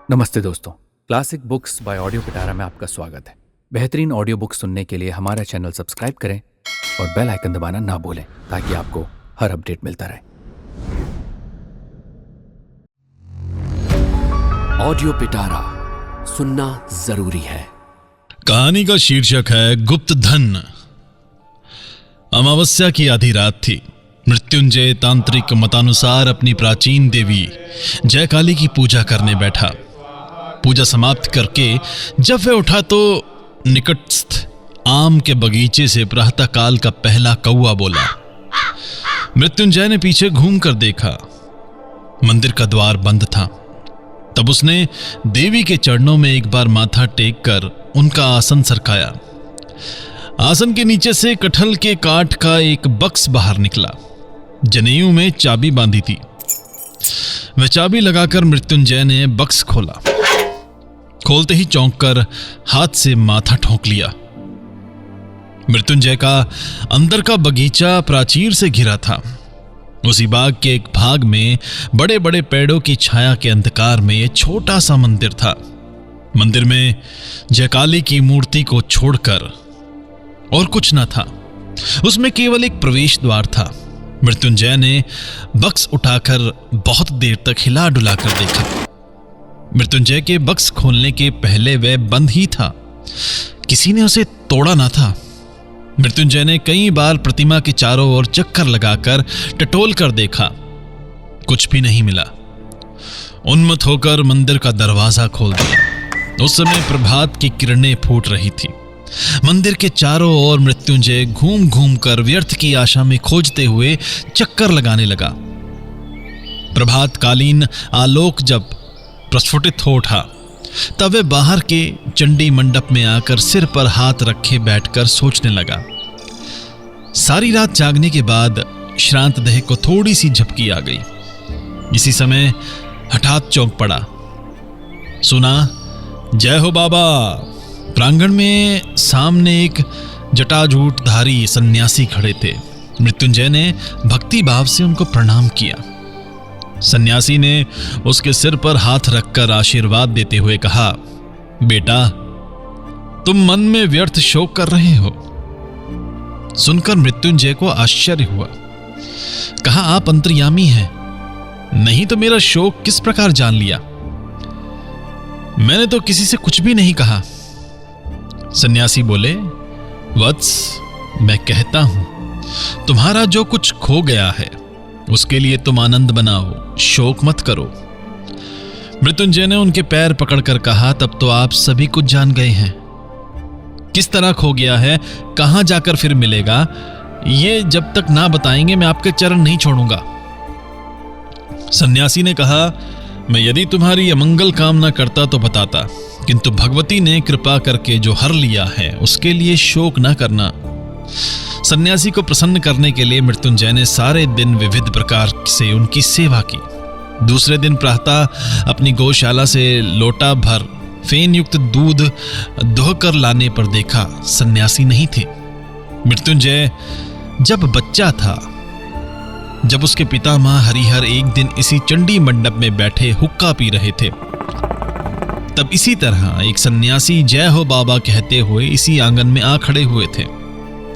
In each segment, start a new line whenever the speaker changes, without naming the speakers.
नमस्ते दोस्तों, classic books bye audio पिटारा में आपका स्वागत है। बेहतरीन ऑडियो बुक सुनने के लिए हमारा चैनल सब्सक्राइब करें और बेल आइकन दबाना ना भूलें ताकि आपको हर अपडेट मिलता रहे। ऑडियो पिटारा सुनना जरूरी है।
कहानी का शीर्षक है गुप्त धन। अमावस्या की आधी रात थी। मृत्युंजय तांत्रिक मतानुसार अपनी प्राचीन देवी जयकाली की पूजा करने बैठा। पूजा समाप्त करके जब वह उठा तो निकटस्थ आम के बगीचे से प्रातःकाल का पहला कौवा बोला। मृत्युंजय ने पीछे घूमकर देखा, मंदिर का द्वार बंद था। तब उसने देवी के चरणों में एक बार माथा टेक कर उनका आसन सरकाया। आसन के नीचे से कटहल के काठ का एक बक्स बाहर निकला। जनेऊ में चाबी बांधी थी। वह चाबी लगाकर मृत्युंजय ने बक्स खोला। खोलते ही चौंक कर हाथ से माथा ठोंक लिया। मृत्युंजय का अंदर का बगीचा प्राचीर से घिरा था। उसी बाग के एक भाग में बड़े बड़े पेड़ों की छाया के अंधकार में एक छोटा सा मंदिर था। मंदिर में जयकाली की मूर्ति को छोड़कर और कुछ न था। उसमें केवल एक प्रवेश द्वार था। मृत्युंजय ने बक्स उठाकर बहुत देर तक हिला डुला कर देखा। मृत्युंजय के बक्स खोलने के पहले वह बंद ही था। किसी ने उसे तोड़ा ना था। मृत्युंजय ने कई बार प्रतिमा के चारों ओर चक्कर लगाकर टटोल कर देखा, कुछ भी नहीं मिला। उन्मत्त होकर मंदिर का दरवाजा खोल दिया। उस समय प्रभात की किरणें फूट रही थी। मंदिर के चारों ओर मृत्युंजय घूम घूम कर व्यर्थ की आशा में खोजते हुए चक्कर लगाने लगा। प्रभातकालीन आलोक जब प्रस्फुटित हो उठा तब वह बाहर के चंडी मंडप में आकर सिर पर हाथ रखे बैठकर सोचने लगा। सारी रात जागने के बाद श्रांत देह को थोड़ी सी झपकी आ गई। इसी समय हठात चौंक पड़ा। सुना, जय हो बाबा। प्रांगण में सामने एक जटाजूटधारी सन्यासी खड़े थे। मृत्युंजय ने भक्ति भाव से उनको प्रणाम किया। सन्यासी ने उसके सिर पर हाथ रखकर आशीर्वाद देते हुए कहा, बेटा, तुम मन में व्यर्थ शोक कर रहे हो। सुनकर मृत्युंजय को आश्चर्य हुआ। कहा, आप अंतर्यामी हैं, नहीं तो मेरा शोक किस प्रकार जान लिया? मैंने तो किसी से कुछ भी नहीं कहा। सन्यासी बोले, वत्स, मैं कहता हूं, तुम्हारा जो कुछ खो गया है उसके लिए तुम आनंद बनाओ, शोक मत करो। मृत्युंजय ने उनके पैर पकड़कर कहा, तब तो आप सभी कुछ जान गए हैं। किस तरह खो गया है, कहां जाकर फिर मिलेगा, ये जब तक ना बताएंगे मैं आपके चरण नहीं छोड़ूंगा। सन्यासी ने कहा, मैं यदि तुम्हारी अमंगल कामना करता तो बताता, किंतु भगवती ने कृपा करके जो हर लिया है उसके लिए शोक न करना। सन्यासी को प्रसन्न करने के लिए मृत्युंजय ने सारे दिन विविध प्रकार से उनकी सेवा की। दूसरे दिन प्रातः अपनी गौशाला से लोटा भर फेन युक्त दूध दोहकर लाने पर देखा सन्यासी नहीं थे। मृत्युंजय जब बच्चा था, जब उसके पितामह हरिहर एक दिन इसी चंडी मंडप में बैठे हुक्का पी रहे थे, तब इसी तरह एक सन्यासी जय हो बाबा कहते हुए इसी आंगन में आ खड़े हुए थे।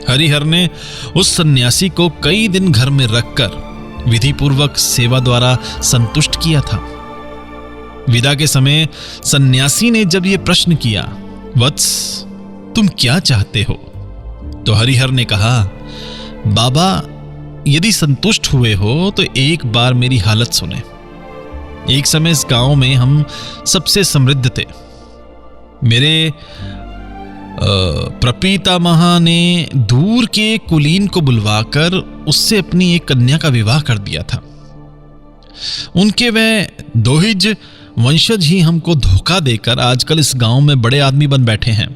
हरिहर ने उस सन्यासी को कई दिन घर में रखकर विधि पूर्वक सेवा द्वारा संतुष्ट किया था। विदा के समय सन्यासी ने जब यह प्रश्न किया, वत्स, तुम क्या चाहते हो? तो हरिहर ने कहा, बाबा, यदि संतुष्ट हुए हो तो एक बार मेरी हालत सुने। एक समय इस गांव में हम सबसे समृद्ध थे। मेरे प्रपितामह ने दूर के कुलीन को बुलवाकर उससे अपनी एक कन्या का विवाह कर दिया था। उनके वह दोहिज वंशज ही हमको धोखा देकर आजकल इस गांव में बड़े आदमी बन बैठे हैं।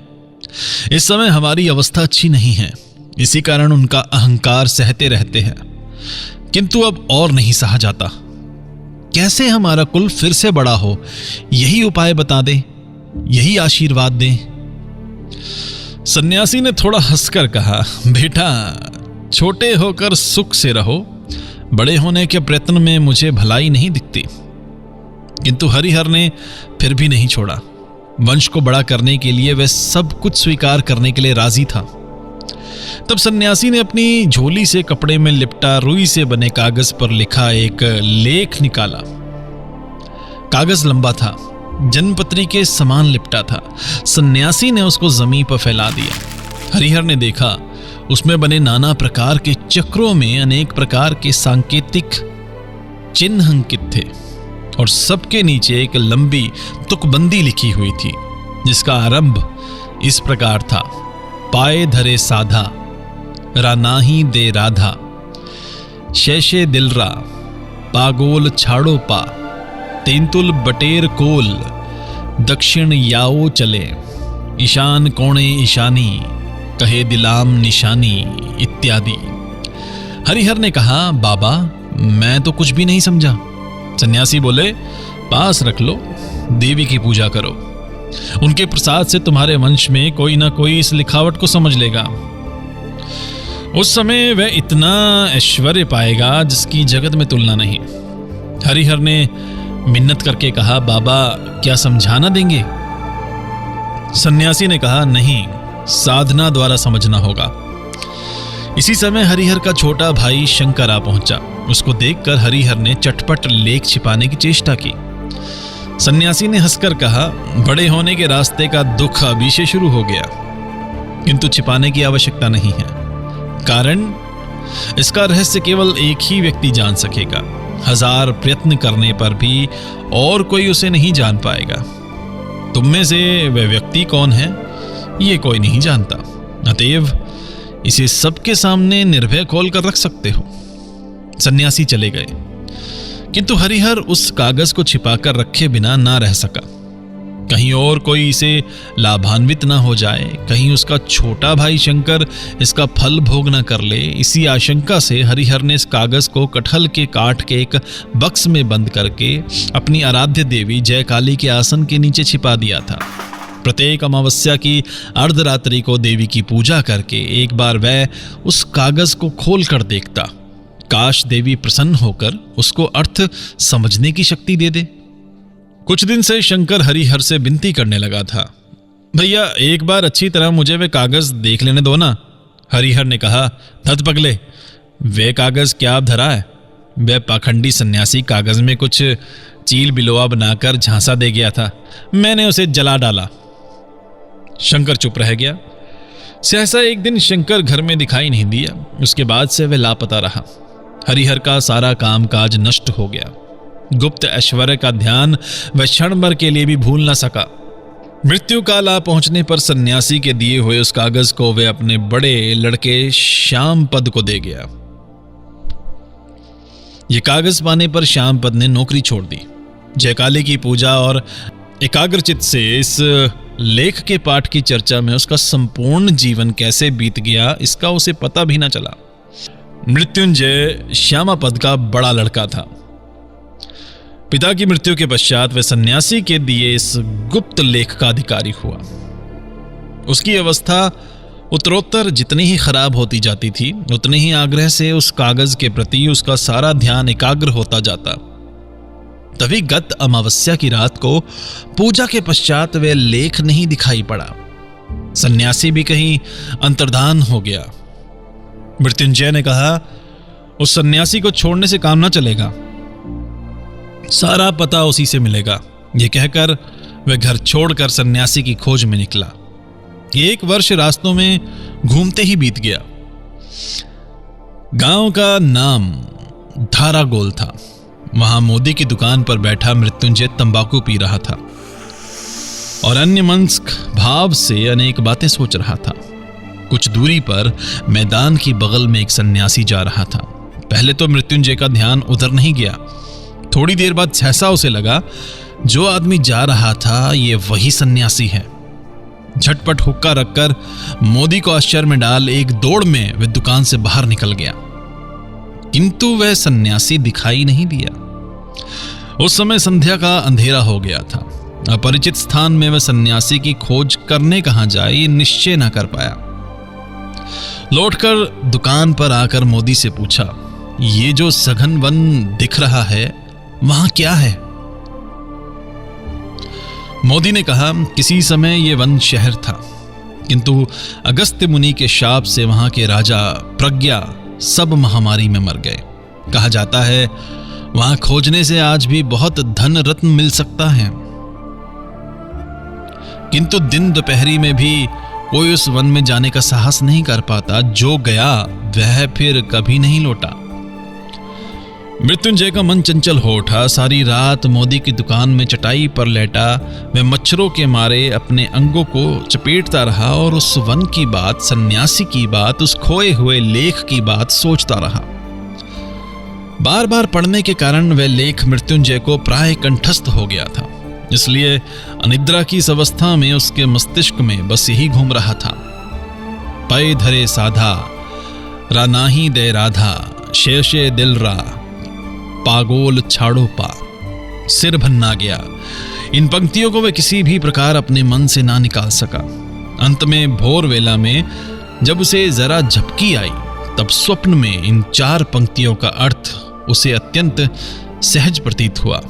इस समय हमारी अवस्था अच्छी नहीं है, इसी कारण उनका अहंकार सहते रहते हैं, किंतु अब और नहीं सहा जाता। कैसे हमारा कुल फिर से बड़ा हो, यही उपाय बता दे, यही आशीर्वाद दे। सन्यासी ने थोड़ा हंसकर कहा, बेटा, छोटे होकर सुख से रहो, बड़े होने के प्रयत्न में मुझे भलाई नहीं दिखती। किंतु हरिहर ने फिर भी नहीं छोड़ा। वंश को बड़ा करने के लिए वह सब कुछ स्वीकार करने के लिए राजी था। तब सन्यासी ने अपनी झोली से कपड़े में लिपटा रुई से बने कागज पर लिखा एक लेख निकाला। कागज लंबा था, जन्मपत्री के समान लिपटा था। सन्यासी ने उसको जमीन पर फैला दिया। हरिहर ने देखा उसमें बने नाना प्रकार के चक्रों में अनेक प्रकार के सांकेतिक चिन्ह अंकित थे और सबके नीचे एक लंबी तुकबंदी लिखी हुई थी, जिसका आरंभ इस प्रकार था: पाए धरे साधा, रानाही दे राधा, शैशे दिलरा, पागोल छाड़ो पा, तेंतुल बटेर कोल, दक्षिण याओ चले, ईशान कोणे ईशानी, कहे दिलाम निशानी इत्यादि। हरिहर ने कहा, बाबा मैं तो कुछ भी नहीं समझा। सन्यासी बोले, पास रख लो, देवी की पूजा करो, उनके प्रसाद से तुम्हारे वंश में कोई ना कोई इस लिखावट को समझ लेगा। उस समय वह इतना ऐश्वर्य पाएगा जिसकी जगत में तुलना नहीं। हरिहर ने मिन्नत करके कहा, बाबा क्या समझाना देंगे? सन्यासी ने कहा, नहीं, साधना द्वारा समझना होगा। इसी समय हरिहर का छोटा भाई शंकर आ पहुंचा। उसको देखकर हरिहर ने चटपट लेख छिपाने की चेष्टा की। सन्यासी ने हंसकर कहा, बड़े होने के रास्ते का दुख अभी से शुरू हो गया, किंतु छिपाने की आवश्यकता नहीं है। कारण इसका रहस्य केवल एक ही व्यक्ति जान सकेगा। 1000 प्रयत्न करने पर भी और कोई उसे नहीं जान पाएगा। तुम में से वह व्यक्ति कौन है, ये कोई नहीं जानता। अतएव इसे सबके सामने निर्भय खोल कर रख सकते हो। सन्यासी चले गए, किंतु हरिहर उस कागज को छिपाकर रखे बिना ना रह सका। कहीं और कोई इसे लाभान्वित ना हो जाए, कहीं उसका छोटा भाई शंकर इसका फल भोग न कर ले, इसी आशंका से हरिहर ने इस कागज को कटहल के काट के एक बक्स में बंद करके अपनी आराध्य देवी जयकाली के आसन के नीचे छिपा दिया था। प्रत्येक अमावस्या की अर्धरात्रि को देवी की पूजा करके एक बार वह उस कागज को खोल कर देखता। काश देवी प्रसन्न होकर उसको अर्थ समझने की शक्ति दे दे। कुछ दिन से शंकर हरिहर से विनती करने लगा था, भैया एक बार अच्छी तरह मुझे वे कागज देख लेने दो ना। हरिहर ने कहा, धत पगले, वे कागज क्या आप धरा है? वह पाखंडी सन्यासी कागज में कुछ चील बिलोआ बनाकर झांसा दे गया था, मैंने उसे जला डाला। शंकर चुप रह गया। सहसा एक दिन शंकर घर में दिखाई नहीं दिया। उसके बाद से वह लापता रहा। हरिहर का सारा कामकाज नष्ट हो गया। गुप्त ऐश्वर्य का ध्यान वह क्षण भर के लिए भी भूल न सका। मृत्यु काल आ पहुंचने पर सन्यासी के दिए हुए उस कागज को वे अपने बड़े लड़के श्यामपद को दे गया। ये कागज पाने पर श्यामपद ने नौकरी छोड़ दी। जयकाली की पूजा और एकाग्रचित से इस लेख के पाठ की चर्चा में उसका संपूर्ण जीवन कैसे बीत गया इसका उसे पता भी न चला। मृत्युंजय श्यामापद का बड़ा लड़का था। पिता की मृत्यु के पश्चात वह सन्यासी के दिए इस गुप्त लेख का अधिकारी हुआ। उसकी अवस्था उत्तरोत्तर जितनी ही खराब होती जाती थी, उतने ही आग्रह से उस कागज के प्रति उसका सारा ध्यान एकाग्र होता जाता। तभी गत अमावस्या की रात को पूजा के पश्चात वह लेख नहीं दिखाई पड़ा। सन्यासी भी कहीं अंतर्धान हो गया। मृत्युंजय ने कहा, उस सन्यासी को छोड़ने से काम ना चलेगा, सारा पता उसी से मिलेगा। यह कहकर वह घर छोड़कर सन्यासी की खोज में निकला। 1 वर्ष रास्तों में घूमते ही बीत गया। गांव का नाम धारागोल था। वहां मोदी की दुकान पर बैठा मृत्युंजय तंबाकू पी रहा था और अन्यमनस्क भाव से अनेक बातें सोच रहा था। कुछ दूरी पर मैदान की बगल में एक सन्यासी जा रहा था। पहले तो मृत्युंजय का ध्यान उधर नहीं गया। थोड़ी देर बाद सहसा उसे लगा जो आदमी जा रहा था ये वही सन्यासी है। झटपट हुक्का रखकर मोदी को आश्चर्य में डाल एक दौड़ में वह दुकान से बाहर निकल गया, किंतु वह सन्यासी दिखाई नहीं दिया। उस समय संध्या का अंधेरा हो गया था। अपरिचित स्थान में वह सन्यासी की खोज करने कहां जाए ये निश्चय न कर पाया। लौटकर दुकान पर आकर मोदी से पूछा, ये जो सघन वन दिख रहा है वहां क्या है? मोदी ने कहा, किसी समय ये वन शहर था, किंतु अगस्त्य मुनि के शाप से वहां के राजा प्रज्ञा सब महामारी में मर गए। कहा जाता है वहां खोजने से आज भी बहुत धन रत्न मिल सकता है, किंतु दिन दोपहरी में भी कोई उस वन में जाने का साहस नहीं कर पाता। जो गया वह फिर कभी नहीं लौटा। मृत्युंजय का मन चंचल हो उठा। सारी रात मोदी की दुकान में चटाई पर लेटा वह मच्छरों के मारे अपने अंगों को चपेटता रहा और उस वन की बात, सन्यासी की बात, उस खोए हुए लेख की बात सोचता रहा। बार बार पढ़ने के कारण वह लेख मृत्युंजय को प्राय कंठस्थ हो गया था, इसलिए अनिद्रा की इस अवस्था में उसके मस्तिष्क में बस यही घूम रहा था। पै धरे साधा रा नाही दे राधा, शेषे दिल रा पागोल छाड़ो पा, सिर भन्ना गया। इन पंक्तियों को वह किसी भी प्रकार अपने मन से ना निकाल सका। अंत में भोर वेला में जब उसे जरा झपकी आई, तब स्वप्न में इन 4 पंक्तियों का अर्थ उसे अत्यंत सहज प्रतीत हुआ।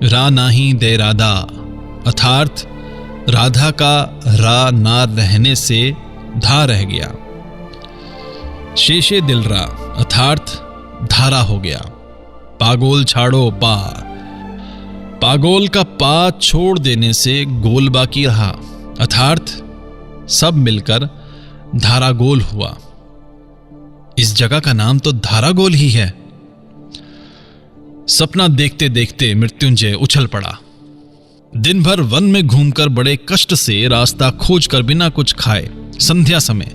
रा नाही दे राधा, अर्थात राधा का रा ना रहने से धा रह गया। शेषे दिल रा, अर्थात धारा हो गया। पागोल छाड़ो पा, पागोल का पा छोड़ देने से गोल बाकी रहा, अर्थात सब मिलकर धारागोल हुआ। इस जगह का नाम तो धारागोल ही है। सपना देखते देखते मृत्युंजय उछल पड़ा। दिन भर वन में घूमकर बड़े कष्ट से रास्ता खोजकर बिना कुछ खाए संध्या समय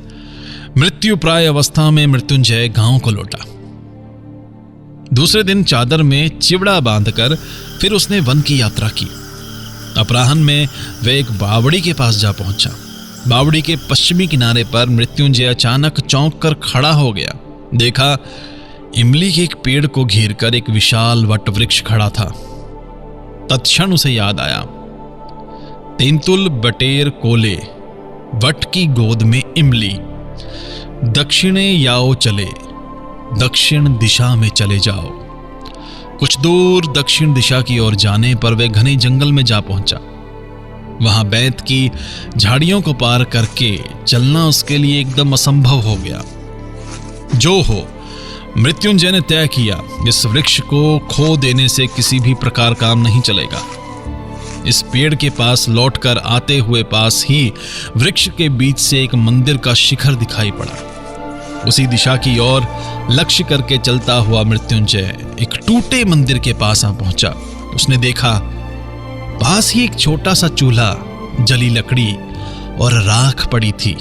मृत्यु प्राय अवस्था में मृत्युंजय गांव को लौटा। दूसरे दिन चादर में चिवड़ा बांधकर फिर उसने वन की यात्रा की। अपराह्न में वह एक बावड़ी के पास जा पहुंचा। बावड़ी के पश्चिमी किनारे पर मृत्युंजय अचानक चौंक कर खड़ा हो गया। देखा इमली के एक पेड़ को घेरकर एक विशाल वट वृक्ष खड़ा था। तत्क्षण उसे याद आया, तेंतुल बटेर कोले, वट की गोद में इमली, दक्षिणे याओ चले, दक्षिण दिशा में चले जाओ। कुछ दूर दक्षिण दिशा की ओर जाने पर वह घने जंगल में जा पहुंचा। वहां बैत की झाड़ियों को पार करके चलना उसके लिए एकदम असंभव हो गया। जो हो, मृत्युंजय ने तय किया, इस वृक्ष को खो देने से किसी भी प्रकार काम नहीं चलेगा। इस पेड़ के पास लौटकर आते हुए पास ही वृक्ष के बीच से एक मंदिर का शिखर दिखाई पड़ा। उसी दिशा की ओर लक्ष्य करके चलता हुआ मृत्युंजय एक टूटे मंदिर के पास आ पहुंचा। उसने देखा पास ही एक छोटा सा चूल्हा, जली लकड़ी और राख पड़ी थी।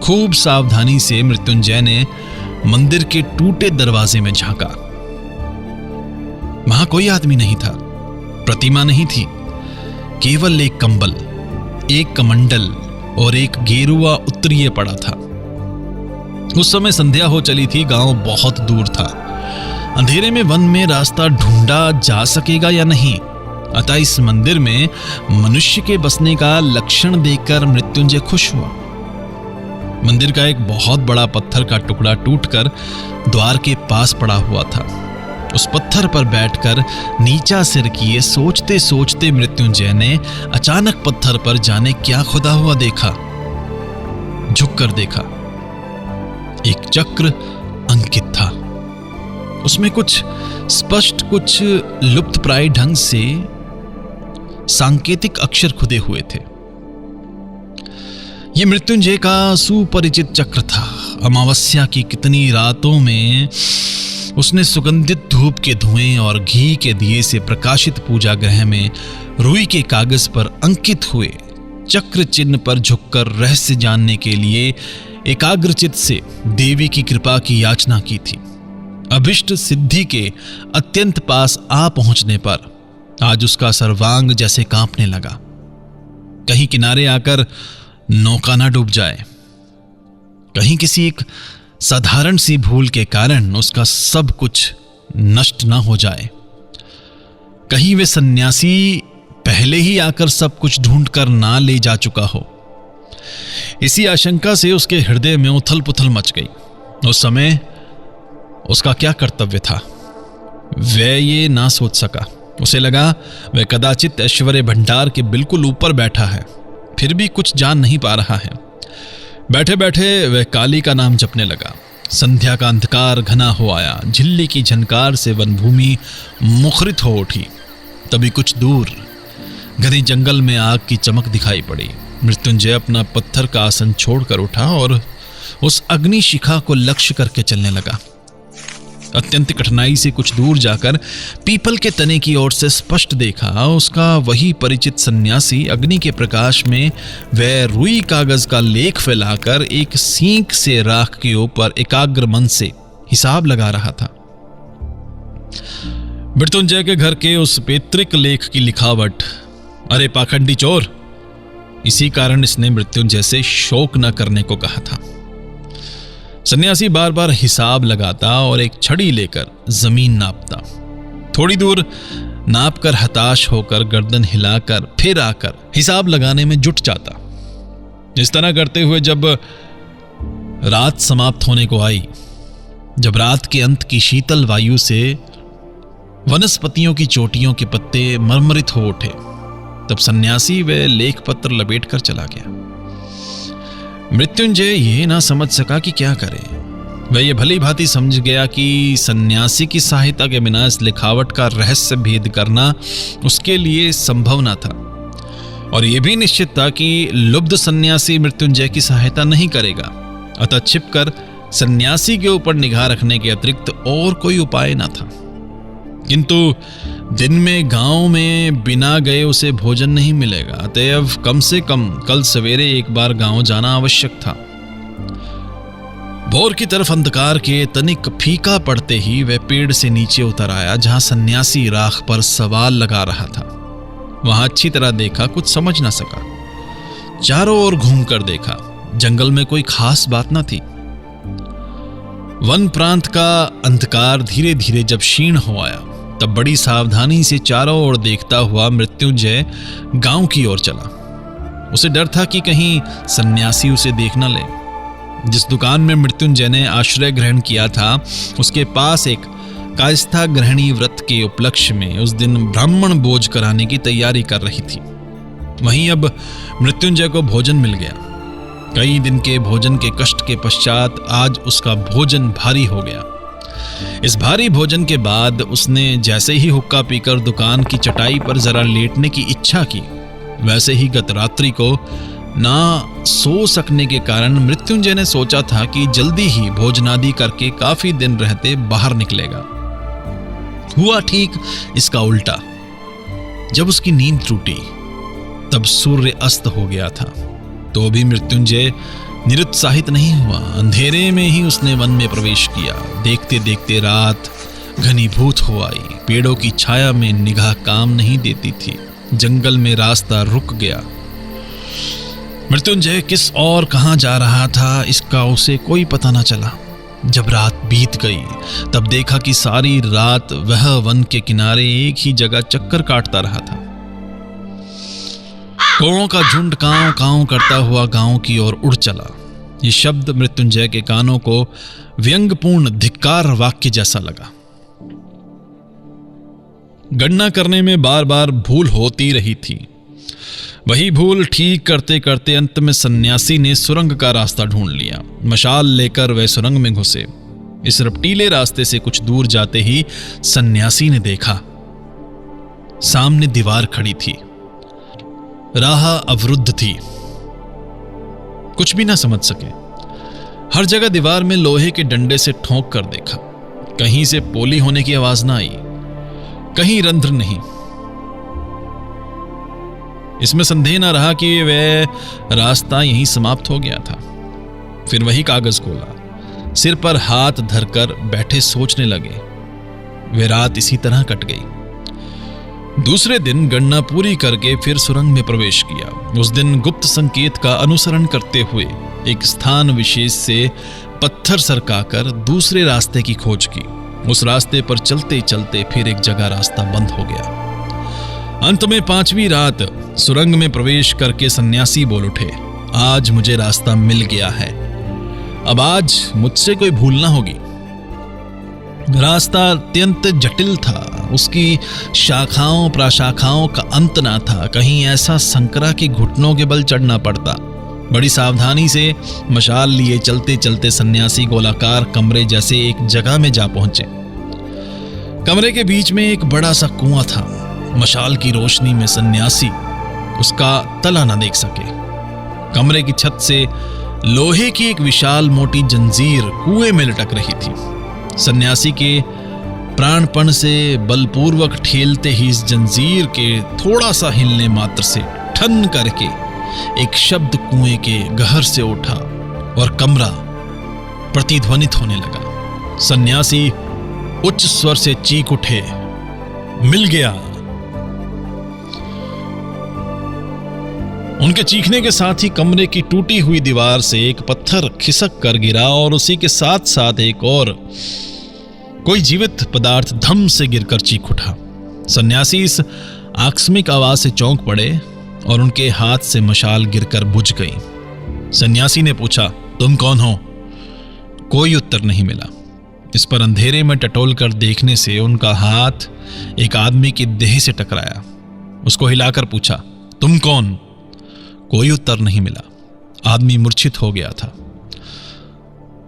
खूब सावधानी से मृत्युंजय ने मंदिर के टूटे दरवाजे में झांका। वहां कोई आदमी नहीं था, प्रतिमा नहीं थी, केवल एक कंबल, एक कमंडल और एक गेरुआ उत्तरीय पड़ा था। उस समय संध्या हो चली थी। गांव बहुत दूर था। अंधेरे में वन में रास्ता ढूंढा जा सकेगा या नहीं, अतः इस मंदिर में मनुष्य के बसने का लक्षण देखकर मृत्युंजय खुश हुआ। मंदिर का एक बहुत बड़ा पत्थर का टुकड़ा टूटकर द्वार के पास पड़ा हुआ था। उस पत्थर पर बैठकर नीचा सिर किए सोचते सोचते मृत्युंजय ने अचानक पत्थर पर जाने क्या खुदा हुआ देखा। झुककर देखा, एक चक्र अंकित था। उसमें कुछ स्पष्ट, कुछ लुप्त प्राय ढंग से सांकेतिक अक्षर खुदे हुए थे। यह मृत्युंजय का सुपरिचित चक्र था। अमावस्या की कितनी रातों में उसने सुगंधित धूप के धुएं और घी के दिए से प्रकाशित पूजा गृह में रुई के कागज पर अंकित हुए चक्र चिन्ह पर झुककर रहस्य जानने के लिए एकाग्रचित से देवी की कृपा की याचना की थी। अभिष्ट सिद्धि के अत्यंत पास आ पहुंचने पर आज उसका सर्वांग जैसे कांपने लगा। कहीं किनारे आकर नौका ना डूब जाए, कहीं किसी एक साधारण सी भूल के कारण उसका सब कुछ नष्ट ना हो जाए, कहीं वे सन्यासी पहले ही आकर सब कुछ ढूंढ कर ना ले जा चुका हो। इसी आशंका से उसके हृदय में उथल पुथल मच गई। उस समय उसका क्या कर्तव्य था वह ये ना सोच सका। उसे लगा वह कदाचित ऐश्वर्य भंडार के बिल्कुल ऊपर बैठा है, फिर भी कुछ जान नहीं पा रहा है। बैठे बैठे वह काली का नाम जपने लगा। संध्या का अंधकार घना हो आया। झिल्ली की झनकार से वनभूमि मुखरित हो उठी। तभी कुछ दूर घने जंगल में आग की चमक दिखाई पड़ी। मृत्युंजय अपना पत्थर का आसन छोड़कर उठा और उस अग्नि शिखा को लक्ष्य करके चलने लगा। अत्यंत कठिनाई से कुछ दूर जाकर पीपल के तने की ओर से स्पष्ट देखा उसका वही परिचित सन्यासी अग्नि के प्रकाश में वह रुई कागज का लेख फैलाकर एक सींक से राख के ऊपर एकाग्र मन से हिसाब लगा रहा था। मृत्युंजय के घर के उस पैतृक लेख की लिखावट, अरे पाखंडी चोर, इसी कारण इसने मृत्युंजय से शोक न करने को कहा था। सन्यासी बार बार हिसाब लगाता और एक छड़ी लेकर जमीन नापता। थोड़ी दूर नापकर हताश होकर गर्दन हिलाकर फिर आकर हिसाब लगाने में जुट जाता। इस तरह करते हुए जब रात समाप्त होने को आई, जब रात के अंत की शीतल वायु से वनस्पतियों की चोटियों के पत्ते मरमरित हो उठे, तब सन्यासी वह लेख पत्र लपेट कर चला गया। मृत्युंजय ये ना समझ सका कि क्या करे। वह ये भली भांति समझ गया कि सन्यासी की सहायता के बिना इस लिखावट का रहस्य भेद करना उसके लिए संभव न था, और यह भी निश्चित था कि लुब्ध सन्यासी मृत्युंजय की सहायता नहीं करेगा। अतः छिपकर सन्यासी के ऊपर निगाह रखने के अतिरिक्त और कोई उपाय न था। किंतु दिन में गांव में बिना गए उसे भोजन नहीं मिलेगा, अतएव कम से कम कल सवेरे एक बार गांव जाना आवश्यक था। भोर की तरफ अंधकार के तनिक फीका पड़ते ही वह पेड़ से नीचे उतर आया जहां सन्यासी राख पर सवाल लगा रहा था। वहां अच्छी तरह देखा, कुछ समझ ना सका। चारों ओर घूमकर देखा, जंगल में कोई खास बात न थी। वन प्रांत का अंधकार धीरे धीरे जब क्षीण हो आया, तब बड़ी सावधानी से चारों ओर देखता हुआ मृत्युंजय गांव की ओर चला। उसे डर था कि कहीं सन्यासी उसे देख न ले। जिस दुकान में मृत्युंजय ने आश्रय ग्रहण किया था, उसके पास एक कायस्था ग्रहणी व्रत के उपलक्ष्य में उस दिन ब्राह्मण भोज कराने की तैयारी कर रही थी। वहीं अब मृत्युंजय को भोजन मिल गया। कई दिन के भोजन के कष्ट के पश्चात आज उसका भोजन भारी हो गया। इस भारी भोजन के बाद उसने जैसे ही हुक्का पीकर दुकान की चटाई पर जरा लेटने की इच्छा की, वैसे ही गत रात्रि को ना सो सकने के कारण मृत्युंजय ने सोचा था कि जल्दी ही भोजनादि करके काफी दिन रहते बाहर निकलेगा। हुआ ठीक इसका उल्टा। जब उसकी नींद टूटी, तब सूर्य अस्त हो गया था। तो भी मृत्युंजय निरुत्साहित नहीं हुआ। अंधेरे में ही उसने वन में प्रवेश किया। देखते देखते रात घनीभूत हो आई। पेड़ों की छाया में निगाह काम नहीं देती थी। जंगल में रास्ता रुक गया। मृत्युंजय किस और कहां जा रहा था, इसका उसे कोई पता न चला। जब रात बीत गई, तब देखा कि सारी रात वह वन के किनारे एक ही जगह चक्कर काटता रहा था। कौओं का झुंड कांव कांव करता हुआ गांव की ओर उड़ चला। ये शब्द मृत्युंजय के कानों को व्यंग्यपूर्ण धिक्कार वाक्य जैसा लगा। गणना करने में बार बार भूल होती रही थी। वही भूल ठीक करते करते अंत में सन्यासी ने सुरंग का रास्ता ढूंढ लिया। मशाल लेकर वह सुरंग में घुसे। इस रपटीले रास्ते से कुछ दूर जाते ही सन्यासी ने देखा, सामने दीवार खड़ी थी। राह अवरुद्ध थी। कुछ भी ना समझ सके। हर जगह दीवार में लोहे के डंडे से ठोंक कर देखा। कहीं से पोली होने की आवाज ना आई, कहीं रंध्र नहीं। इसमें संदेह ना रहा कि वह रास्ता यहीं समाप्त हो गया था। फिर वही कागज खोला, सिर पर हाथ धरकर बैठे सोचने लगे। वे रात इसी तरह कट गई। दूसरे दिन गणना पूरी करके फिर सुरंग में प्रवेश किया। उस दिन गुप्त संकेत का अनुसरण करते हुए एक स्थान विशेष से पत्थर सरकाकर दूसरे रास्ते की खोज की। उस रास्ते पर चलते चलते फिर एक जगह रास्ता बंद हो गया। अंत में 5वीं रात सुरंग में प्रवेश करके सन्यासी बोल उठे, आज मुझे रास्ता मिल गया है। अब आज मुझसे कोई भूल ना होगी। रास्ता अत्यंत जटिल था। उसकी शाखाओं प्रशाखाओं का अंत ना था। कहीं ऐसा संकरा कि घुटनों के बल चढ़ना पड़ता। बड़ी सावधानी से मशाल लिए चलते चलते सन्यासी गोलाकार कमरे जैसे एक जगह में जा पहुंचे। कमरे के बीच में एक बड़ा सा कुआं था। मशाल की रोशनी में सन्यासी उसका तला न देख सके। कमरे की छत से लोहे की एक विशाल मोटी जंजीर कुएं में लटक रही थी। सन्यासी के प्राणपण से बलपूर्वक ठेलते ही इस जंजीर के थोड़ा सा हिलने मात्र से ठन करके एक शब्द कुएं के गहर से उठा और कमरा प्रतिध्वनित होने लगा। सन्यासी उच्च स्वर से चीख उठे, मिल गया। उनके चीखने के साथ ही कमरे की टूटी हुई दीवार से एक पत्थर खिसक कर गिरा और उसी के साथ साथ एक और कोई जीवित पदार्थ धम से गिरकर चीख उठा। सन्यासी इस आकस्मिक आवाज से चौंक पड़े और उनके हाथ से मशाल गिरकर बुझ गई। सन्यासी ने पूछा, तुम कौन हो? कोई उत्तर नहीं मिला। इस पर अंधेरे में टटोल कर देखने से उनका हाथ एक आदमी की देह से टकराया। उसको हिलाकर पूछा, तुम कौन? कोई उत्तर नहीं मिला। आदमी मूर्छित हो गया था।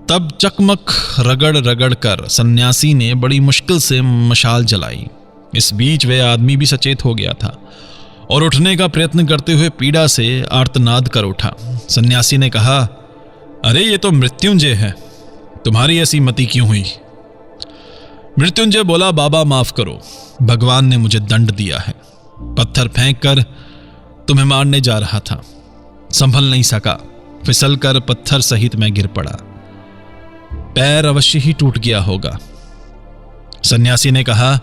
तब चकमक रगड़ रगड़ कर सन्यासी ने बड़ी मुश्किल से मशाल जलाई। इस बीच वह आदमी भी सचेत हो गया था और उठने का प्रयत्न करते हुए पीड़ा से आर्तनाद कर उठा। सन्यासी ने कहा, अरे ये तो मृत्युंजय है, तुम्हारी ऐसी मति क्यों हुई? मृत्युंजय बोला, बाबा माफ करो, भगवान ने मुझे दंड दिया है। पत्थर फेंक कर तुम्हें मारने जा रहा था, संभल नहीं सका, फिसल कर पत्थर सहित मैं गिर पड़ा, पैर अवश्य ही टूट गया होगा। सन्यासी ने कहा,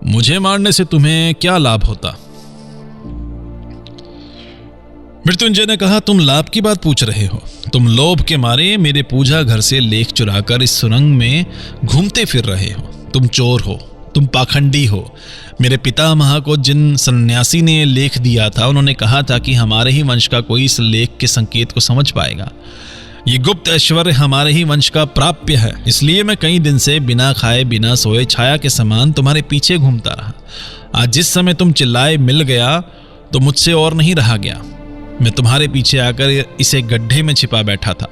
मुझे मारने से तुम्हें क्या लाभ होता? मृत्युंजय ने कहा, तुम लाभ की बात पूछ रहे हो? तुम लोभ के मारे मेरे पूजा घर से लेख चुराकर इस सुरंग में घूमते फिर रहे हो। तुम चोर हो, तुम पाखंडी हो। मेरे पितामह को जिन सन्यासी ने लेख दिया था, उन्होंने कहा था कि हमारे ही वंश का कोई इस लेख के संकेत को समझ पाएगा। ये गुप्त ऐश्वर्य हमारे ही वंश का प्राप्य है, इसलिए मैं कई दिन से बिना खाए बिना सोए छाया के समान तुम्हारे पीछे घूमता रहा। आज जिस समय तुम चिल्लाए मिल गया तो मुझसे और नहीं रहा गया। मैं तुम्हारे पीछे आकर इसे गड्ढे में छिपा बैठा था।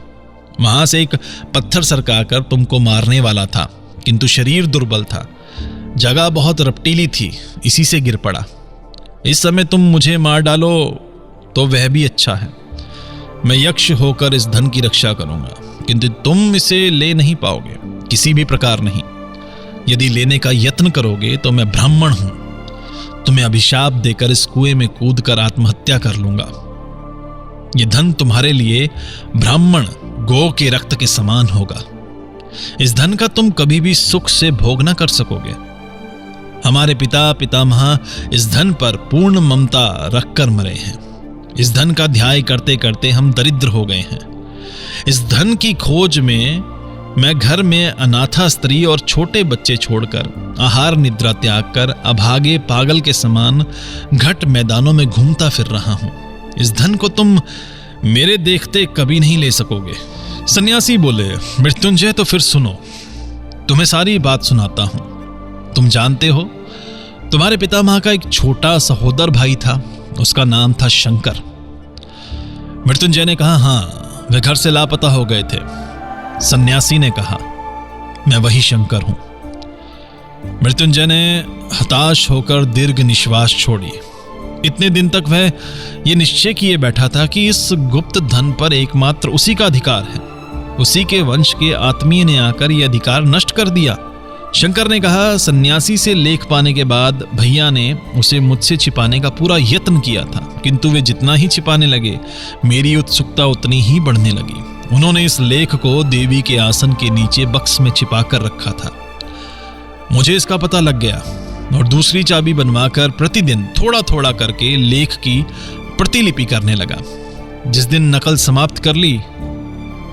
वहां से एक पत्थर सरकाकर तुमको मारने वाला था, किंतु शरीर दुर्बल था, जगह बहुत रपटीली थी, इसी से गिर पड़ा। इस समय तुम मुझे मार डालो तो वह भी अच्छा है। मैं यक्ष होकर इस धन की रक्षा करूंगा, किंतु तुम इसे ले नहीं पाओगे, किसी भी प्रकार नहीं। यदि लेने का यत्न करोगे तो मैं ब्राह्मण हूं, तुम्हें अभिशाप देकर इस कुएं में कूदकर आत्महत्या कर लूंगा। यह धन तुम्हारे लिए ब्राह्मण गौ के रक्त के समान होगा। इस धन का तुम कभी भी सुख से भोग न कर सकोगे। हमारे पिता पितामह इस धन पर पूर्ण ममता रखकर मरे हैं। इस धन का ध्याय करते करते हम दरिद्र हो गए हैं। इस धन की खोज में मैं घर में अनाथा स्त्री और छोटे बच्चे छोड़कर आहार निद्रा त्याग कर अभागे पागल के समान घट मैदानों में घूमता फिर रहा हूं। इस धन को तुम मेरे देखते कभी नहीं ले सकोगे। सन्यासी बोले, मृत्युंजय तो फिर सुनो, तुम्हें सारी बात सुनाता हूं। तुम जानते हो, तुम्हारे पितामह का एक छोटा सहोदर भाई था, उसका नाम था शंकर। मृत्युंजय ने कहा, हां, वे घर से लापता हो गए थे। सन्यासी ने कहा, मैं वही शंकर हूं। मृत्युंजय ने हताश होकर दीर्घ निश्वास छोड़ी। इतने दिन तक वह यह निश्चय किए बैठा था कि इस गुप्त धन पर एकमात्र उसी का अधिकार है। उसी के वंश के आत्मीय ने आकर यह अधिकार नष्ट कर दिया। शंकर ने कहा, सन्यासी से लेख पाने के बाद भैया ने उसे मुझसे छिपाने का पूरा यत्न किया था, किंतु वे जितना ही छिपाने लगे, मेरी उत्सुकता उतनी ही बढ़ने लगी। उन्होंने इस लेख को देवी के आसन के नीचे बक्स में छिपा कर रखा था। मुझे इसका पता लग गया और दूसरी चाबी बनवाकर प्रतिदिन थोड़ा थोड़ा करके लेख की प्रतिलिपि करने लगा। जिस दिन नकल समाप्त कर ली,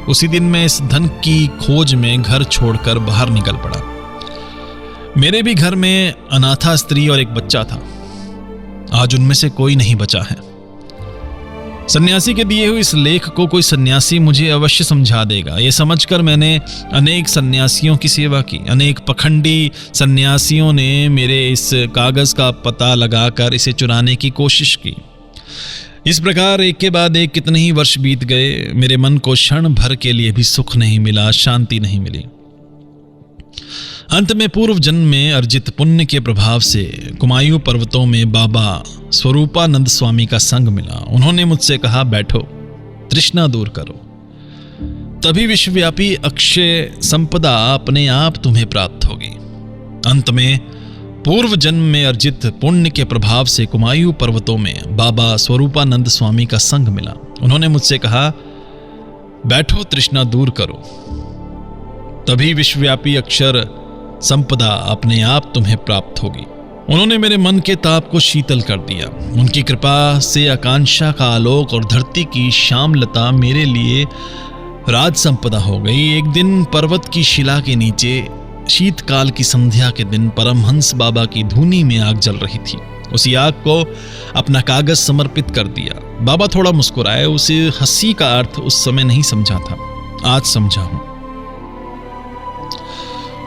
उसी दिन मैं इस धन की खोज में घर छोड़कर बाहर निकल पड़ा। मेरे भी घर में अनाथा स्त्री और एक बच्चा था। आज उनमें से कोई नहीं बचा है। सन्यासी के दिए हुए इस लेख को कोई सन्यासी मुझे अवश्य समझा देगा। ये समझकर मैंने अनेक सन्यासियों की सेवा की। अनेक पखंडी सन्यासियों ने मेरे इस कागज का पता लगाकर इसे चुराने की कोशिश की। इस प्रकार एक के बाद एक कितने ही वर्ष बीत गए। मेरे मन को क्षण भर के लिए भी सुख नहीं मिला, शांति नहीं मिली। अंत में पूर्व जन्म में अर्जित पुण्य के प्रभाव से कुमायूं पर्वतों में बाबा स्वरूपानंद स्वामी का संग मिला। उन्होंने मुझसे कहा, बैठो, तृष्णा दूर करो, तभी विश्वव्यापी अक्षय संपदा अपने आप तुम्हें प्राप्त होगी। अंत में पूर्व जन्म में अर्जित पुण्य के प्रभाव से कुमायूं पर्वतों में बाबा स्वरूपानंद स्वामी का संग मिला। उन्होंने मुझसे कहा, बैठो, तृष्णा दूर करो, तभी विश्वव्यापी अक्षर संपदा अपने आप तुम्हें प्राप्त होगी। उन्होंने मेरे मन के ताप को शीतल कर दिया। उनकी कृपा से आकांक्षा का आलोक और धरती की श्यामलता मेरे लिए राज संपदा हो गई। एक दिन पर्वत की शिला के नीचे शीतकाल की संध्या के दिन परमहंस बाबा की धूनी में आग जल रही थी। उसी आग को अपना कागज समर्पित कर दिया। बाबा थोड़ा मुस्कुराए। उसे हंसी का अर्थ उस समय नहीं समझा था, आज समझा हूं।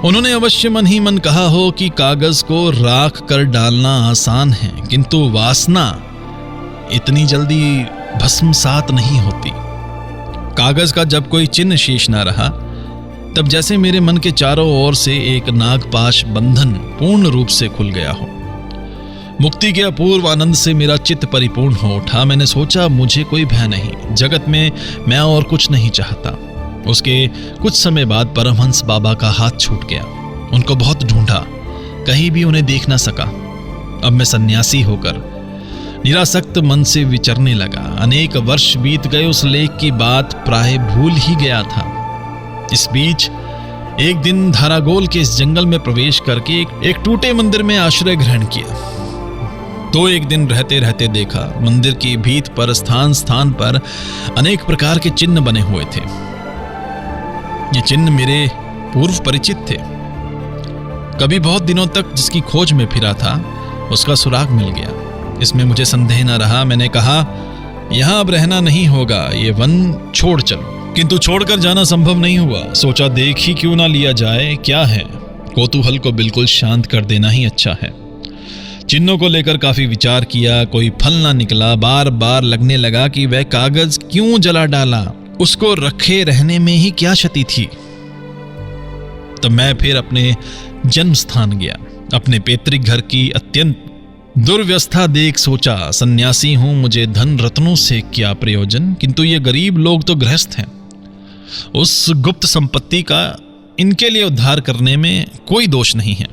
उन्होंने अवश्य मन ही मन कहा हो कि कागज को राख कर डालना आसान है, किंतु वासना इतनी जल्दी भस्मसात नहीं होती। कागज का जब कोई चिन्ह शेष ना रहा, तब जैसे मेरे मन के चारों ओर से एक नागपाश बंधन पूर्ण रूप से खुल गया हो। मुक्ति के अपूर्व आनंद से मेरा चित्त परिपूर्ण हो उठा। मैंने सोचा, मुझे कोई भय नहीं, जगत में मैं और कुछ नहीं चाहता। उसके कुछ समय बाद परमहंस बाबा का हाथ छूट गया। उनको बहुत ढूंढा, कहीं भी उन्हें देख ना सका। अब मैं सन्यासी होकर निरासक्त मन से विचरने लगा। अनेक वर्ष बीत गए। उस लेख की बात प्राय भूल ही गया था। इस बीच एक दिन धारागोल के इस जंगल में प्रवेश करके एक टूटे मंदिर में आश्रय ग्रहण किया। तो एक दिन रहते रहते देखा, मंदिर की भीत पर स्थान स्थान पर अनेक प्रकार के चिन्ह बने हुए थे। ये चिन्ह मेरे पूर्व परिचित थे। कभी बहुत दिनों तक जिसकी खोज में फिरा था, उसका सुराग मिल गया। इसमें मुझे संदेह न रहा। मैंने कहा, यहां अब रहना नहीं होगा, ये वन छोड़ चलो। किंतु छोड़कर जाना संभव नहीं हुआ। सोचा, देख ही क्यों ना लिया जाए, क्या है। कौतूहल को बिल्कुल शांत कर देना ही अच्छा है। चिन्हों को लेकर काफी विचार किया, कोई फल ना निकला। बार बार लगने लगा कि वह कागज क्यों जला डाला, उसको रखे रहने में ही क्या क्षति थी। तो मैं फिर अपने जन्म स्थान गया। अपने पैतृक घर की अत्यंत दुर्व्यवस्था देख सोचा, सन्यासी हूं, मुझे धन रत्नों से क्या प्रयोजन, किंतु ये गरीब लोग तो गृहस्थ हैं। उस गुप्त संपत्ति का इनके लिए उद्धार करने में कोई दोष नहीं है।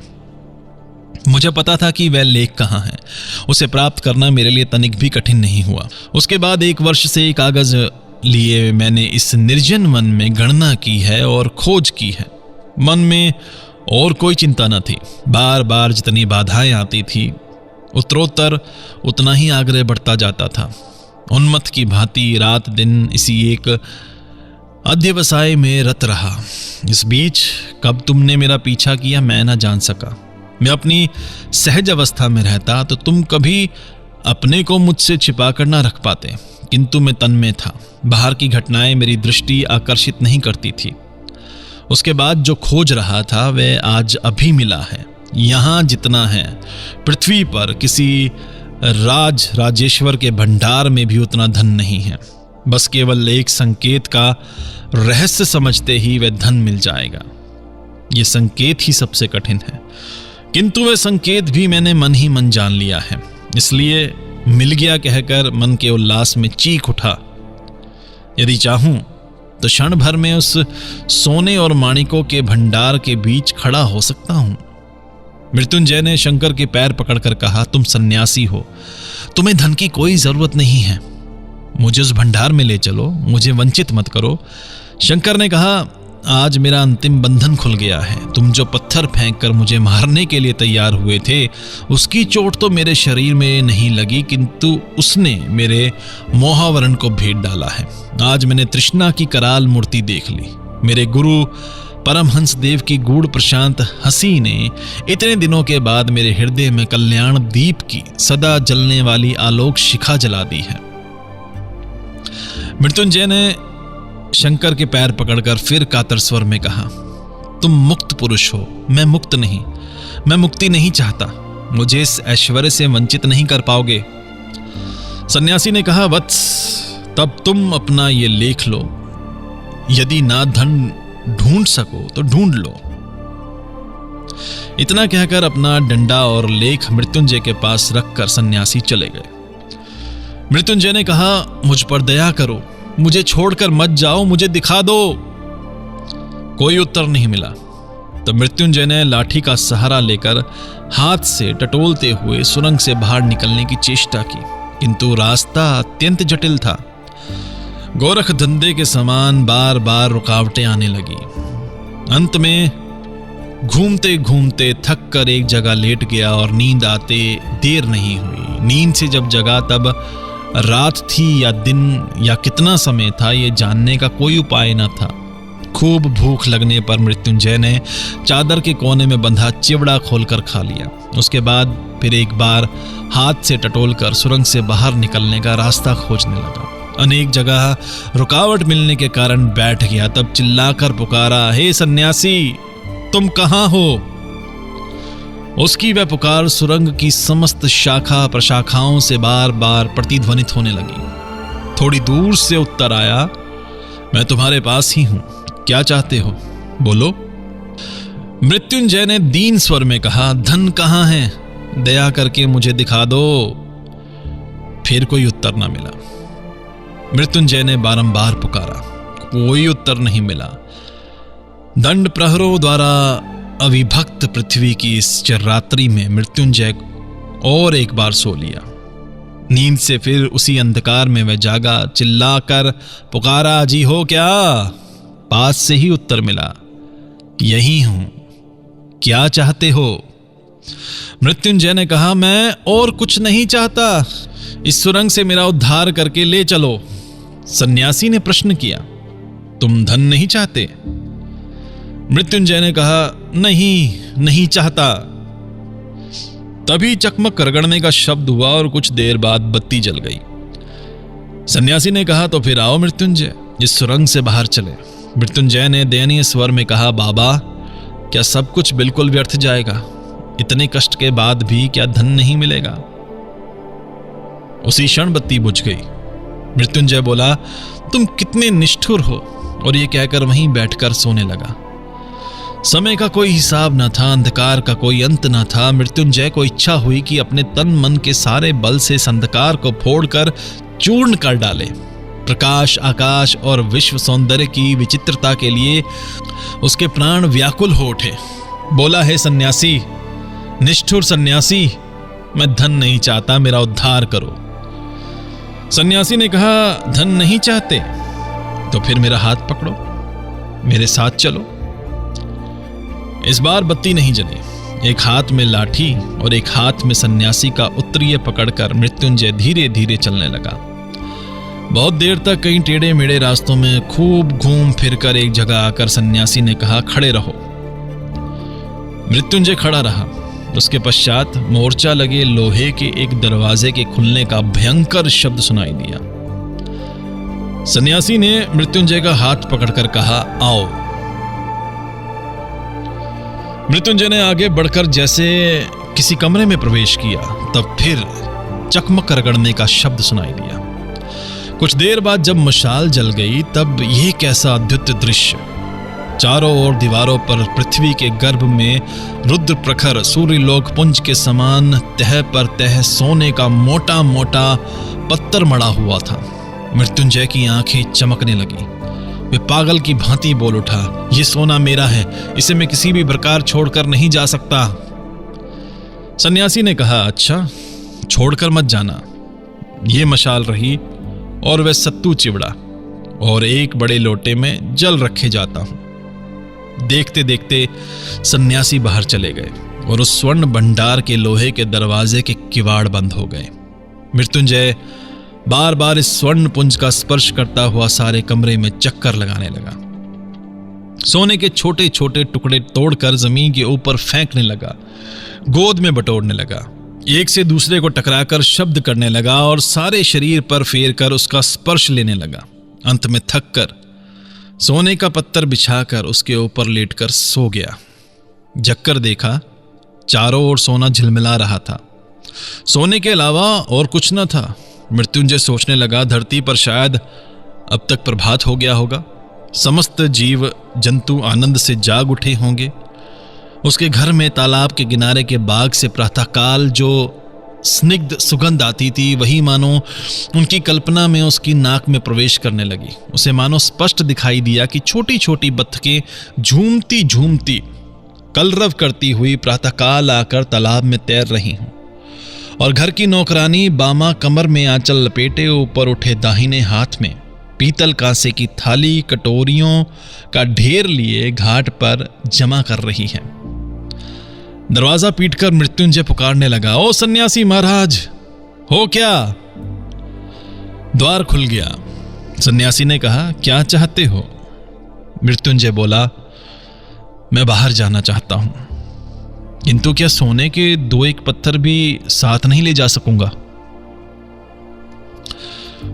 मुझे पता था कि वह लेख कहाँ है। उसे प्राप्त करना मेरे लिए तनिक भी कठिन नहीं हुआ। उसके बाद 1 वर्ष से कागज लिए मैंने इस निर्जन वन में गणना की है और खोज की है। मन में और कोई चिंता न थी। बार बार जितनी बाधाएं आती थी, उत्तरोत्तर उतना ही आग्रह बढ़ता जाता था। उन्मत्त की भांति रात दिन इसी एक अध्यवसाय में रत रहा। इस बीच कब तुमने मेरा पीछा किया मैं न जान सका। मैं अपनी सहज अवस्था में रहता तो तुम कभी अपने को मुझसे छिपा कर न रख पाते, किंतु मैं तन में था। बाहर की घटनाएं मेरी दृष्टि आकर्षित नहीं करती थी। उसके बाद जो खोज रहा था वह आज अभी मिला है। यहाँ जितना है पृथ्वी पर किसी राजेश्वर के भंडार में भी उतना धन नहीं है। बस केवल एक संकेत का रहस्य समझते ही वह धन मिल जाएगा। ये संकेत ही सबसे कठिन है, किंतु वह संकेत भी मैंने मन ही मन जान लिया है। इसलिए मिल गया कहकर मन के उल्लास में चीख उठा। यदि चाहूं तो क्षण भर में उस सोने और माणिकों के भंडार के बीच खड़ा हो सकता हूं। मृत्युंजय ने शंकर के पैर पकड़कर कहा, तुम सन्यासी हो, तुम्हें धन की कोई जरूरत नहीं है, मुझे उस भंडार में ले चलो, मुझे वंचित मत करो। शंकर ने कहा, आज मेरा अंतिम बंधन खुल गया है। तुम जो पत्थर फेंककर मुझे मारने के लिए तैयार हुए थे, उसकी चोट तो मेरे शरीर में नहीं लगी, किंतु उसने मेरे मोहावरण को भेद डाला है। आज मैंने तृष्णा की कराल मूर्ति देख ली। मेरे गुरु परमहंस देव की गूढ़ प्रशांत हंसी ने इतने दिनों के बाद मेरे हृदय में कल्याण दीप की सदा जलने वाली आलोक शिखा जला दी है। मृत्युंजय ने शंकर के पैर पकड़कर फिर कातर स्वर में कहा, तुम मुक्त पुरुष हो, मैं मुक्त नहीं। मैं मुक्ति नहीं चाहता, मुझे इस ऐश्वर्य से वंचित नहीं कर पाओगे। सन्यासी ने कहा, वत्स, तब तुम अपना ये लेख लो, यदि ना धन ढूंढ सको तो ढूंढ लो। इतना कहकर अपना डंडा और लेख मृत्युंजय के पास रखकर सन्यासी चले गए। मृत्युंजय ने कहा, मुझ पर दया करो, मुझे छोड़कर मत जाओ, मुझे दिखा दो। कोई उत्तर नहीं मिला। तो मृत्युंजय ने लाठी का सहारा लेकर हाथ से टटोलते हुए सुरंग से बाहर निकलने की चेष्टा की, किंतु रास्ता अत्यंत जटिल था। गोरख धंधे के समान बार बार रुकावटें आने लगी। अंत में घूमते घूमते थक कर एक जगह लेट गया और नींद आते देर नहीं हुई। नींद से जब जगा तब रात थी या दिन या कितना समय था, ये जानने का कोई उपाय न था। खूब भूख लगने पर मृत्युंजय ने चादर के कोने में बंधा चिवड़ा खोलकर खा लिया। उसके बाद फिर एक बार हाथ से टटोलकर सुरंग से बाहर निकलने का रास्ता खोजने लगा। अनेक जगह रुकावट मिलने के कारण बैठ गया। तब चिल्लाकर पुकारा, हे सन्यासी, तुम कहां हो? उसकी वह पुकार सुरंग की समस्त शाखा प्रशाखाओं से बार बार प्रतिध्वनित होने लगी। थोड़ी दूर से उत्तर आया, मैं तुम्हारे पास ही हूं, क्या चाहते हो, बोलो। मृत्युंजय ने दीन स्वर में कहा, धन कहां है, दया करके मुझे दिखा दो। फिर कोई उत्तर ना मिला। मृत्युंजय ने बारंबार पुकारा, कोई उत्तर नहीं मिला। दंड प्रहरों द्वारा अविभक्त पृथ्वी की इस चिररात्रि में मृत्युंजय और एक बार सो लिया। नींद से फिर उसी अंधकार में वह जागा। चिल्लाकर पुकारा, जी हो क्या? पास से ही उत्तर मिला, यही हूं, क्या चाहते हो? मृत्युंजय ने कहा, मैं और कुछ नहीं चाहता, इस सुरंग से मेरा उद्धार करके ले चलो। सन्यासी ने प्रश्न किया, तुम धन नहीं चाहते? मृत्युंजय ने कहा, नहीं चाहता। तभी चकमक रगड़ने का शब्द हुआ और कुछ देर बाद बत्ती जल गई। सन्यासी ने कहा, तो फिर आओ मृत्युंजय, इस सुरंग से बाहर चले। मृत्युंजय ने दयनीय स्वर में कहा, बाबा, क्या सब कुछ बिल्कुल व्यर्थ जाएगा? इतने कष्ट के बाद भी क्या धन नहीं मिलेगा? उसी क्षण बत्ती बुझ गई। मृत्युंजय बोला, तुम कितने निष्ठुर हो, और ये कहकर वहीं बैठकर सोने लगा। समय का कोई हिसाब न था, अंधकार का कोई अंत न था। मृत्युंजय को इच्छा हुई कि अपने तन मन के सारे बल से इस अंधकार को फोड़कर चूर्ण कर डाले। प्रकाश, आकाश और विश्व सौंदर्य की विचित्रता के लिए उसके प्राण व्याकुल हो उठे। बोला, है सन्यासी, निष्ठुर सन्यासी, मैं धन नहीं चाहता, मेरा उद्धार करो। सन्यासी ने कहा, धन नहीं चाहते तो फिर मेरा हाथ पकड़ो, मेरे साथ चलो। इस बार बत्ती नहीं जली। एक हाथ में लाठी और एक हाथ में सन्यासी का उत्तरीय पकड़कर मृत्युंजय धीरे धीरे चलने लगा। बहुत देर तक कई टेढ़े मेढ़े रास्तों में खूब घूम फिरकर एक जगह आकर सन्यासी ने कहा, खड़े रहो। मृत्युंजय खड़ा रहा। उसके पश्चात मोर्चा लगे लोहे के एक दरवाजे के खुलने का भयंकर शब्द सुनाई दिया। सन्यासी ने मृत्युंजय का हाथ पकड़कर कहा, आओ। मृत्युंजय ने आगे बढ़कर जैसे किसी कमरे में प्रवेश किया, तब फिर चकमक रगड़ने का शब्द सुनाई दिया। कुछ देर बाद जब मशाल जल गई, तब यह कैसा अद्भुत दृश्य! चारों ओर दीवारों पर पृथ्वी के गर्भ में रुद्र प्रखर सूर्यलोक पुंज के समान तह पर तह सोने का मोटा मोटा पत्थर मड़ा हुआ था। मृत्युंजय की आंखें चमकने लगी। वे पागल की भांति बोल उठा, यह सोना मेरा है, इसे मैं किसी भी प्रकार छोड़कर नहीं जा सकता। सन्यासी ने कहा, अच्छा, छोड़कर मत जाना। ये मशाल रही और वह सत्तू चिवड़ा और एक बड़े लोटे में जल रखे जाता हूं। देखते देखते सन्यासी बाहर चले गए और उस स्वर्ण भंडार के लोहे के दरवाजे के किवाड़ बंद हो गए। मृत्युंजय बार बार इस स्वर्ण पुंज का स्पर्श करता हुआ सारे कमरे में चक्कर लगाने लगा। सोने के छोटे छोटे टुकड़े तोड़कर जमीन के ऊपर फेंकने लगा, गोद में बटोरने लगा, एक से दूसरे को टकराकर शब्द करने लगा और सारे शरीर पर फेर कर उसका स्पर्श लेने लगा। अंत में थक कर सोने का पत्थर बिछाकर उसके ऊपर लेटकर सो गया। जगकर देखा, चारों ओर सोना झिलमिला रहा था। सोने के अलावा और कुछ न था। मृत्युंजय सोचने लगा, धरती पर शायद अब तक प्रभात हो गया होगा। समस्त जीव जंतु आनंद से जाग उठे होंगे। उसके घर में तालाब के किनारे के बाग से प्रातःकाल जो स्निग्ध सुगंध आती थी, वही मानो उनकी कल्पना में उसकी नाक में प्रवेश करने लगी। उसे मानो स्पष्ट दिखाई दिया कि छोटी छोटी बत्तखें झूमती झूमती कलरव करती हुई प्रातःकाल आकर तालाब में तैर रही हूं, और घर की नौकरानी बामा कमर में आंचल लपेटे ऊपर उठे दाहिने हाथ में पीतल कांसे की थाली कटोरियों का ढेर लिए घाट पर जमा कर रही है। दरवाजा पीटकर मृत्युंजय पुकारने लगा, ओ सन्यासी महाराज, हो क्या? द्वार खुल गया। सन्यासी ने कहा, क्या चाहते हो? मृत्युंजय बोला, मैं बाहर जाना चाहता हूं, किंतु क्या सोने के 2-1 पत्थर भी साथ नहीं ले जा सकूंगा?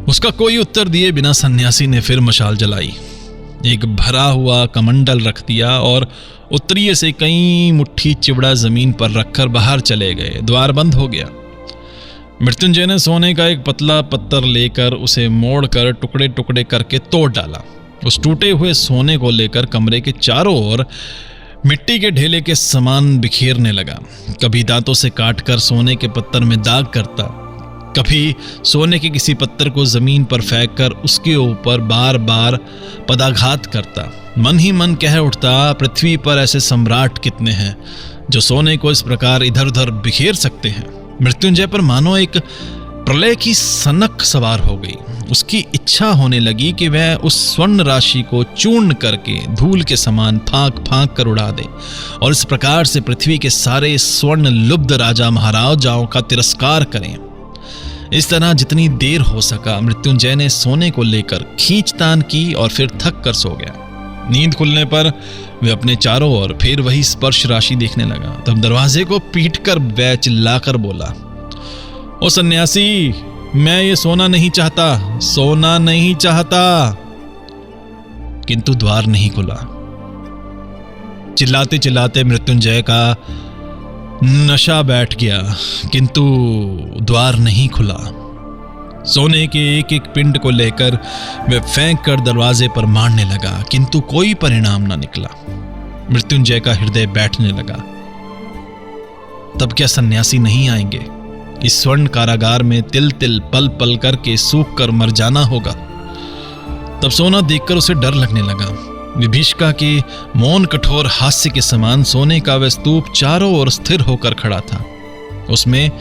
उसका कोई उत्तर दिए बिना सन्यासी ने फिर मशाल जलाई, एक भरा हुआ कमंडल रख दिया और उत्तरीय से कई मुट्ठी चिवड़ा जमीन पर रखकर बाहर चले गए। द्वार बंद हो गया। मृत्युंजय ने सोने का एक पतला पत्थर लेकर उसे मोड़कर टुकड़े टुकड़े करके तोड़ डाला। उस टूटे हुए सोने को लेकर कमरे के चारों ओर मिट्टी के ढेले के समान बिखेरने लगा। कभी दांतों से काटकर सोने के पत्थर में दाग करता, कभी सोने के किसी पत्थर को जमीन पर फेंककर उसके ऊपर बार बार पदाघात करता। मन ही मन कह उठता, पृथ्वी पर ऐसे सम्राट कितने हैं जो सोने को इस प्रकार इधर उधर बिखेर सकते हैं। मृत्युंजय पर मानो एक प्रलय की सनक सवार हो गई। उसकी इच्छा होने लगी कि वह उस स्वर्ण राशि को चूर्ण करके धूल के समान फांक फांक कर उड़ा दे और इस प्रकार से पृथ्वी के सारे स्वर्ण लुब्ध राजा महाराजाओं का तिरस्कार करें। इस तरह जितनी देर हो सका मृत्युंजय ने सोने को लेकर खींचतान की और फिर थक कर सो गया। नींद खुलने पर वह अपने चारों ओर फिर वही स्पर्श राशि देखने लगा। तब दरवाजे को पीटकर वह चिल्लाकर बोला, ओ सन्यासी, मैं ये सोना नहीं चाहता, सोना नहीं चाहता। किंतु द्वार नहीं खुला। चिल्लाते चिल्लाते मृत्युंजय का नशा बैठ गया, किंतु द्वार नहीं खुला। सोने के एक एक पिंड को लेकर वह फेंक कर दरवाजे पर मारने लगा, किंतु कोई परिणाम न निकला। मृत्युंजय का हृदय बैठने लगा। तब क्या सन्यासी नहीं आएंगे? इस स्वर्ण कारागार में तिल तिल पल पल करके सूख कर मर जाना होगा। तब सोना देखकर उसे डर लगने लगा। विभीषिका के मौन कठोर हास्य के समान सोने का वह स्तूप चारों ओर स्थिर होकर खड़ा था। उसमें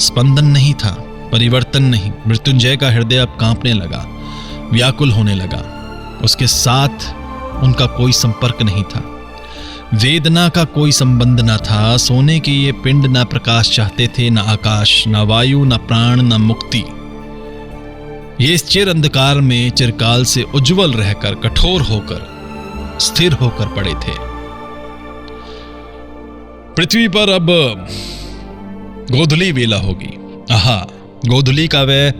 स्पंदन नहीं था, परिवर्तन नहीं। मृत्युंजय का हृदय अब कांपने लगा, व्याकुल होने लगा। उसके साथ उनका कोई संपर्क नहीं था, वेदना का कोई संबंध न था। सोने के ये पिंड न प्रकाश चाहते थे, न आकाश, न वायु, न प्राण, न मुक्ति। ये इस चिर अंधकार में चिरकाल से उज्जवल रहकर कठोर होकर स्थिर होकर पड़े थे। पृथ्वी पर अब गोधुली वेला होगी। आहा, गोधुली का वह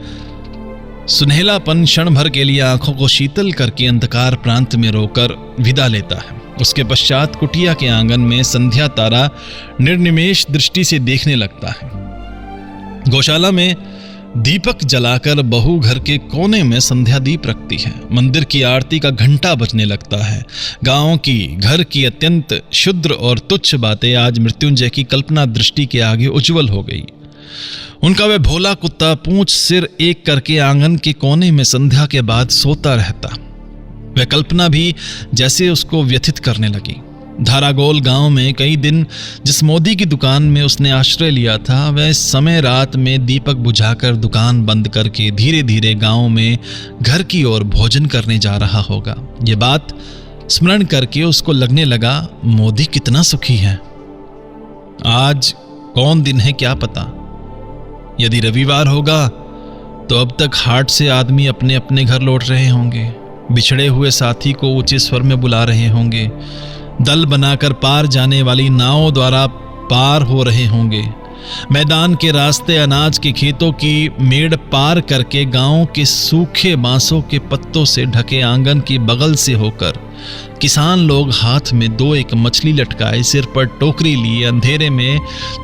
सुनहलापन क्षण भर के लिए आंखों को शीतल करके अंधकार प्रांत में रोकर विदा लेता है। उसके पश्चात कुटिया के आंगन में संध्या तारा निर्निमेष दृष्टि से देखने लगता है। गौशाला में दीपक जलाकर बहू घर के कोने में संध्या दीप रखती है। मंदिर की आरती का घंटा बजने लगता है। गांव की, घर की अत्यंत शुद्र और तुच्छ बातें आज मृत्युंजय की कल्पना दृष्टि के आगे उज्जवल हो गई। उनका वह भोला कुत्ता पूंछ सिर एक करके आंगन के कोने में संध्या के बाद सोता रहता। वह कल्पना भी जैसे उसको व्यथित करने लगी। धारागोल गांव में कई दिन जिस मोदी की दुकान में उसने आश्रय लिया था, वह इस समय रात में दीपक बुझाकर दुकान बंद करके धीरे धीरे गांव में घर की ओर भोजन करने जा रहा होगा। ये बात स्मरण करके उसको लगने लगा, मोदी कितना सुखी है। आज कौन दिन है क्या पता। यदि रविवार होगा तो अब तक हाट से आदमी अपने अपने घर लौट रहे होंगे, बिछड़े हुए साथी को ऊंचे स्वर में बुला रहे होंगे, दल बनाकर पार जाने वाली नावों द्वारा पार हो रहे होंगे। मैदान के रास्ते अनाज के खेतों की मेड़ पार करके गांव के सूखे बांसों के पत्तों से ढके आंगन की बगल से होकर किसान लोग हाथ में 2-1 मछली लटकाए, सिर पर टोकरी लिए, अंधेरे में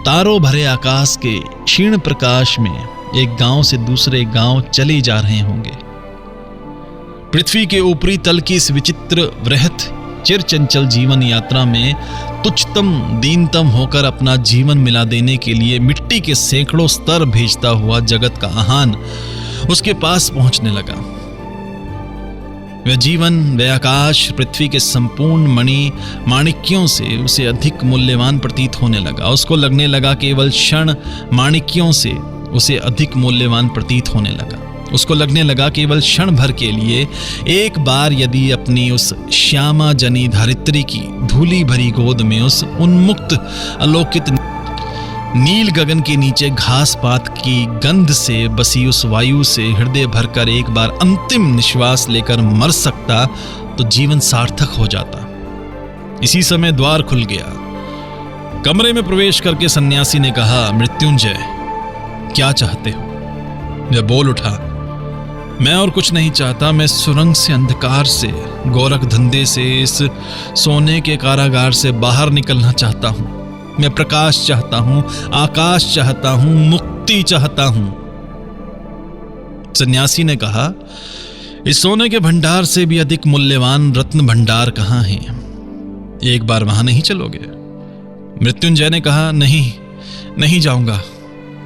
तारों भरे आकाश के क्षीण प्रकाश में एक गांव से दूसरे गांव चले जा रहे होंगे। पृथ्वी के ऊपरी तल की इस विचित्र वृहत चिरचंचल जीवन यात्रा में तुच्छतम दीनतम होकर अपना जीवन मिला देने के लिए मिट्टी के सैकड़ों स्तर भेजता हुआ जगत का आहान उसके पास पहुंचने लगा। वह जीवन, वह आकाश पृथ्वी के संपूर्ण मणि माणिक्यों से उसे अधिक मूल्यवान प्रतीत होने लगा। उसको लगने लगा केवल क्षण माणिक्यों से उसे अधिक मूल्यवान प्रतीत होने लगा। उसको लगने लगा केवल क्षण भर के लिए एक बार यदि अपनी उस श्यामा जनी धरित्री की धूली भरी गोद में उस उन्मुक्त अलौकित नील गगन के नीचे घास पात की गंध से बसी उस वायु से हृदय भरकर एक बार अंतिम निश्वास लेकर मर सकता तो जीवन सार्थक हो जाता। इसी समय द्वार खुल गया। कमरे में प्रवेश करके सन्यासी ने कहा, मृत्युंजय, क्या चाहते हो? वह बोल उठा, मैं और कुछ नहीं चाहता। मैं सुरंग से, अंधकार से, गोरख धंधे से, इस सोने के कारागार से बाहर निकलना चाहता हूं। मैं प्रकाश चाहता हूं, आकाश चाहता हूं, मुक्ति चाहता हूं। सन्यासी ने कहा, इस सोने के भंडार से भी अधिक मूल्यवान रत्न भंडार कहां है? एक बार वहां नहीं चलोगे? मृत्युंजय ने कहा, नहीं जाऊंगा।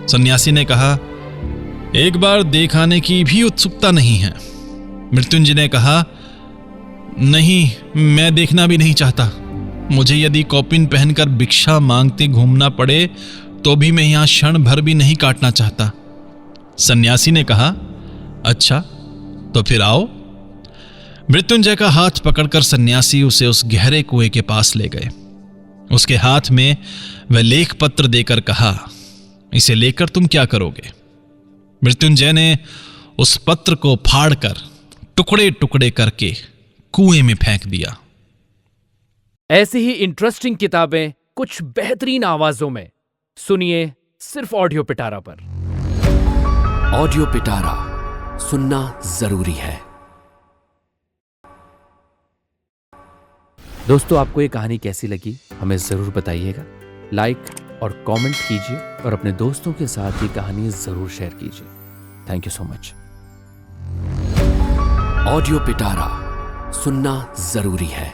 सन्यासी ने कहा, एक बार देखाने की भी उत्सुकता नहीं है। मृत्युंजय ने कहा, नहीं, मैं देखना भी नहीं चाहता। मुझे यदि कौपिन पहनकर भिक्षा मांगते घूमना पड़े तो भी मैं यहां क्षण भर भी नहीं काटना चाहता। सन्यासी ने कहा, अच्छा, तो फिर आओ। मृत्युंजय का हाथ पकड़कर सन्यासी उसे उस गहरे कुएं के पास ले गए। उसके हाथ में वह लेख पत्र देकर कहा, इसे लेकर तुम क्या करोगे? मृत्युंजय ने उस पत्र को फाड़कर टुकड़े टुकड़े करके कुएं में फेंक दिया।
ऐसी ही इंटरेस्टिंग किताबें कुछ बेहतरीन आवाजों में सुनिए सिर्फ ऑडियो पिटारा पर।
ऑडियो पिटारा सुनना जरूरी है।
दोस्तों, आपको ये कहानी कैसी लगी हमें जरूर बताइएगा। लाइक और कमेंट कीजिए और अपने दोस्तों के साथ ये कहानी जरूर शेयर कीजिए। Thank you so much.
Audio पिटारा सुनना जरूरी है।